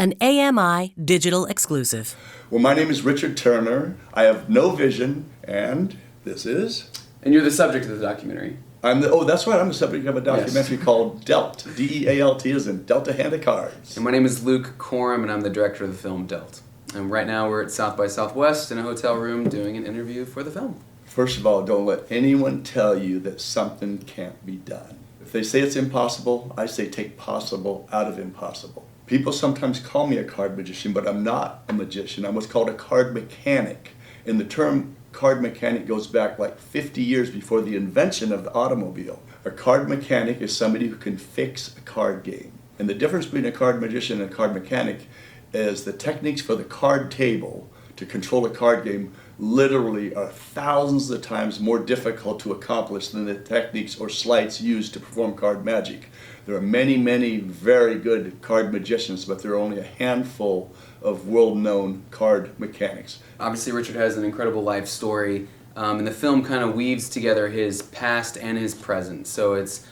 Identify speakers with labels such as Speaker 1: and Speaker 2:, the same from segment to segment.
Speaker 1: an AMI digital exclusive.
Speaker 2: Well, my name is Richard Turner. I have no vision, and this is...
Speaker 3: And you're the subject of the documentary.
Speaker 2: That's right, I'm the subject of a documentary called Dealt. D-E-A-L-T as in Dealt a Hand of Cards.
Speaker 3: And my name is Luke Korem, and I'm the director of the film Dealt. And right now we're at South by Southwest in a hotel room doing an interview for the film.
Speaker 2: First of all, don't let anyone tell you that something can't be done. If they say it's impossible, I say take possible out of impossible. People sometimes call me a card magician, but I'm not a magician. I'm what's called a card mechanic. And the term card mechanic goes back like 50 years before the invention of the automobile. A card mechanic is somebody who can fix a card game. And the difference between a card magician and a card mechanic is the techniques for the card table to control a card game literally are thousands of times more difficult to accomplish than the techniques or sleights used to perform card magic. There are many, many very good card magicians, but there are only a handful of world-known card mechanics.
Speaker 3: Obviously, Richard has an incredible life story, and the film kind of weaves together his past and his present. So it's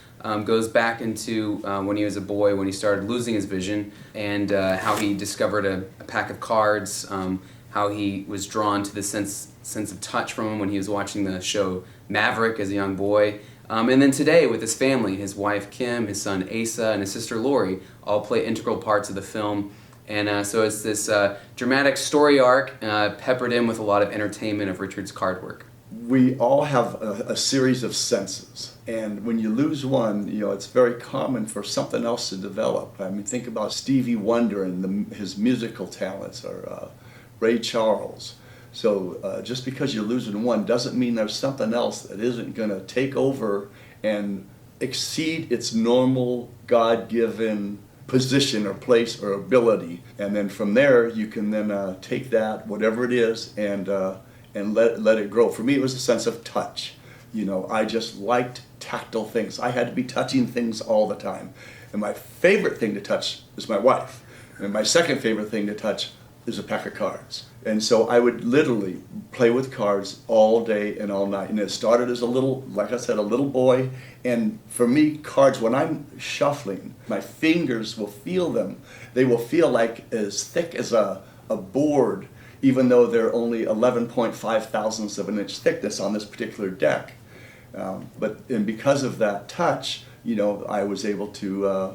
Speaker 3: goes back into when he was a boy, when he started losing his vision, and how he discovered a pack of cards, how he was drawn to the sense of touch from him when he was watching the show Maverick as a young boy. And then today with his family, his wife Kim, his son Asa, and his sister Lori all play integral parts of the film. And so it's this dramatic story arc peppered in with a lot of entertainment of Richard's card work.
Speaker 2: We all have a series of senses, and when you lose one, it's very common for something else to develop. I mean, think about Stevie Wonder and his musical talents, or Ray Charles. So just because you're losing one doesn't mean there's something else that isn't going to take over and exceed its normal God-given position or place or ability. And then from there you can then take that, whatever it is, and let it grow. For me, it was a sense of touch. I just liked tactile things. I had to be touching things all the time. And my favorite thing to touch is my wife. And my second favorite thing to touch is a pack of cards. And so I would literally play with cards all day and all night. And it started as a little boy. And for me, cards, when I'm shuffling, my fingers will feel them. They will feel like as thick as a board, even though they're only 11.5 thousandths of an inch thickness on this particular deck. And because of that touch, I was able to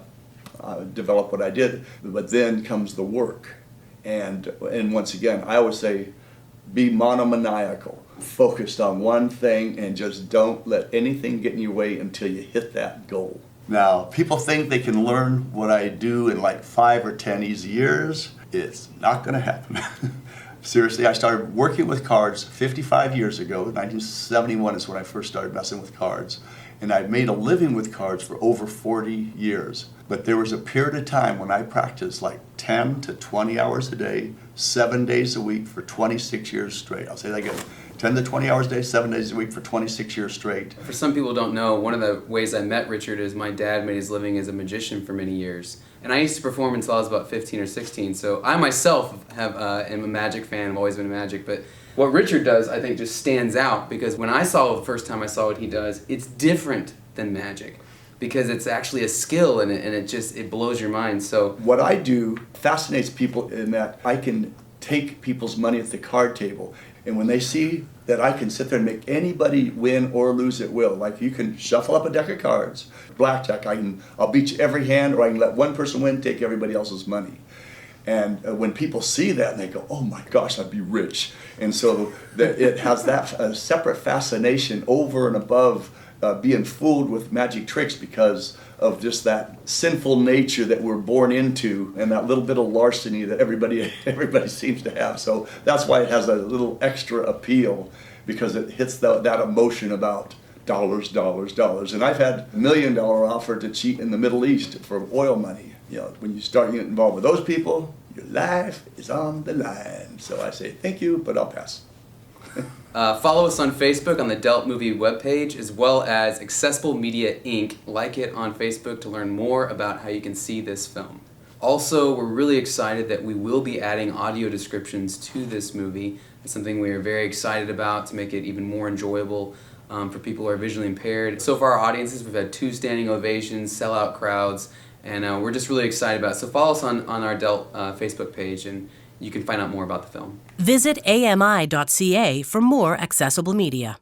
Speaker 2: develop what I did. But then comes the work. And once again, I always say, be monomaniacal, focused on one thing, and just don't let anything get in your way until you hit that goal. Now, people think they can learn what I do in like 5 or 10 easy years. It's not going to happen. Seriously, I started working with cards 55 years ago. 1971 is when I first started messing with cards. And I've made a living with cards for over 40 years. But there was a period of time when I practiced like 10 to 20 hours a day, 7 days a week for 26 years straight. I'll say that again. 10 to 20 hours a day, 7 days a week for 26 years straight.
Speaker 3: For some people who don't know, one of the ways I met Richard is my dad made his living as a magician for many years. And I used to perform until I was about 15 or 16. So I myself am a magic fan. I've always been a magic. But what Richard does, I think, just stands out, because when the first time I saw what he does, it's different than magic, because it's actually a skill, and it blows your mind. So
Speaker 2: what I do fascinates people in that I can take people's money at the card table, and when they see that I can sit there and make anybody win or lose at will, like you can shuffle up a deck of cards, blackjack, I'll beat you every hand, or I can let one person win, take everybody else's money. And when people see that, they go, oh my gosh, I'd be rich. And so it has that separate fascination over and above being fooled with magic tricks, because of just that sinful nature that we're born into, and that little bit of larceny that everybody seems to have. So that's why it has a little extra appeal, because it hits that emotion about dollars, dollars, dollars. And I've had $1 million offer to cheat in the Middle East for oil money. When you start getting involved with those people, your life is on the line. So I say thank you, but I'll pass.
Speaker 3: Follow us on Facebook on the Dealt Movie webpage, as well as Accessible Media Inc. Like it on Facebook to learn more about how you can see this film. Also, we're really excited that we will be adding audio descriptions to this movie. It's something we are very excited about to make it even more enjoyable for people who are visually impaired. So far, our audiences, we've had 2 standing ovations, sellout crowds, And we're just really excited about it. So follow us on our Delt Facebook page, and you can find out more about the film.
Speaker 1: Visit ami.ca for more accessible media.